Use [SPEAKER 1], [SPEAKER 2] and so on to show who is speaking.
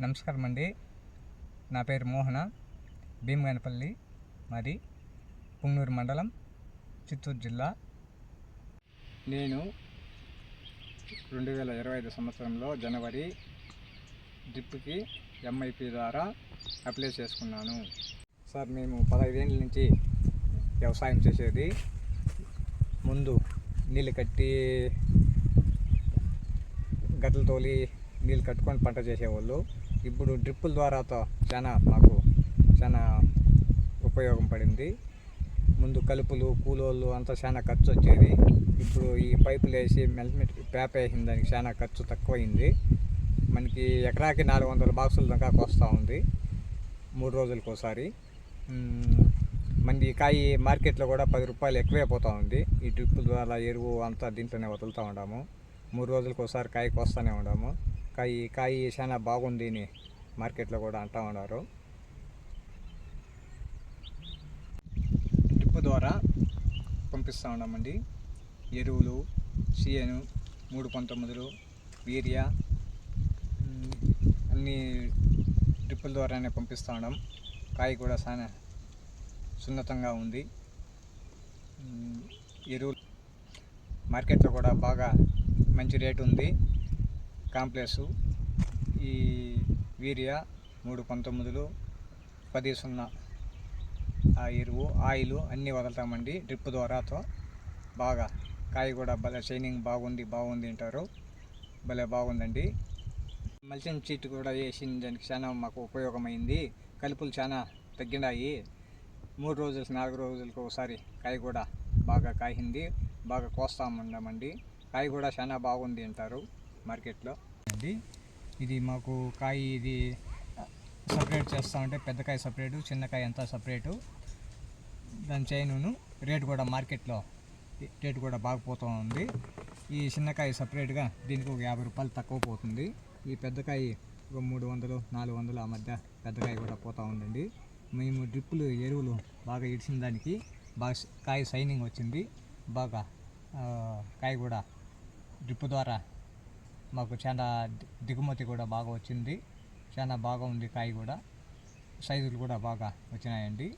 [SPEAKER 1] నమస్కారం అండి. నా పేరు మోహన, భీమగనపల్లి, మాది పుంగనూరు మండలం, చిత్తూరు జిల్లా. నేను 2025 సంవత్సరంలో జనవరి డ్రిప్కి ఎంఐపి ద్వారా అప్లై చేసుకున్నాను. సార్, మేము 15 ఏళ్ళ నుంచి వ్యవసాయం చేసేది. ముందు నీళ్ళు కట్టి గట్టలు తోలి నీళ్ళు కట్టుకొని పంట చేసేవాళ్ళు. ఇప్పుడు డ్రిప్పుల ద్వారాతో మాకు చాలా ఉపయోగం పడింది. ముందు కలుపులు కూలోళ్ళు అంతా చాలా ఖర్చు వచ్చేది. ఇప్పుడు ఈ పైపులు వేసి మెల్ట్ ప్యాప్ వేసిన దానికి చాలా ఖర్చు తక్కువైంది. మనకి ఎకరాకి 400 బాక్సుల దాకా వస్తూ ఉంది 3 రోజులకు ఒకసారి. మన కాయ మార్కెట్లో కూడా 10 రూపాయలు ఎక్కువే పోతూ ఉంది. ఈ డ్రిప్పుల ద్వారా ఎరువు అంతా దీంట్లోనే వదులుతూ ఉన్నాము. 3 రోజులకు ఒకసారి కాయకు వస్తూనే ఉన్నాము. కాయ చాలా బాగుంది అని మార్కెట్లో కూడా అంటూ ఉన్నారు. డ్రిప్ ద్వారా పంపిస్తూ ఉన్నామండి. ఎరువులు, సిఎను 319, యూరియా అన్నీ డ్రిప్పుల ద్వారానే పంపిస్తూ ఉన్నాం. కాయ కూడా చాలా సున్నితంగా ఉంది. ఎరువులు మార్కెట్లో కూడా బాగా మంచి రేటు ఉంది. కాంప్లెక్సు, ఈ యూరియా 319, 10-0 ఆ ఎరువు, ఆయిల్ అన్నీ వదులుతామండి డ్రిప్ ద్వారాతో. బాగా కాయ కూడా భలే షైనింగ్ బాగుంది అంటారు. భలే బాగుందండి. మల్చింగ్ షీట్ కూడా వేసిన దానికి చాలా మాకు ఉపయోగమైంది. కలుపులు చాలా తగ్గినాయి. 3 రోజులు 4 రోజులకు ఒకసారి కాయ కూడా బాగా కాయింది. బాగా కోస్తామన్నామండి. కాయ కూడా చాలా బాగుంది అంటారు మార్కెట్లో అండి. ఇది మాకు కాయ ఇది సపరేట్ చేస్తామంటే పెద్ద కాయ సపరేటు, చిన్న కాయ అంతా సపరేటు. దాని చైను రేటు కూడా మార్కెట్లో రేటు కూడా బాగా పోతూ ఉంది. ఈ చిన్నకాయ సపరేట్గా దీనికి ఒక 50 రూపాయలు తక్కువ పోతుంది. ఈ పెద్దకాయ ఒక 300, 400 ఆ మధ్య పెద్దకాయ కూడా పోతూ ఉందండి. మేము డ్రిప్పులు ఎరువులు బాగా ఇడిచిన దానికి బాగా కాయ షైనింగ్ వచ్చింది. బాగా కాయ కూడా డ్రిప్ ద్వారా మాకు చాలా దిగుమతి కూడా బాగా వచ్చింది. చాలా బాగా ఉంది కాయ కూడా. సైజులు కూడా బాగా వచ్చినాయండి.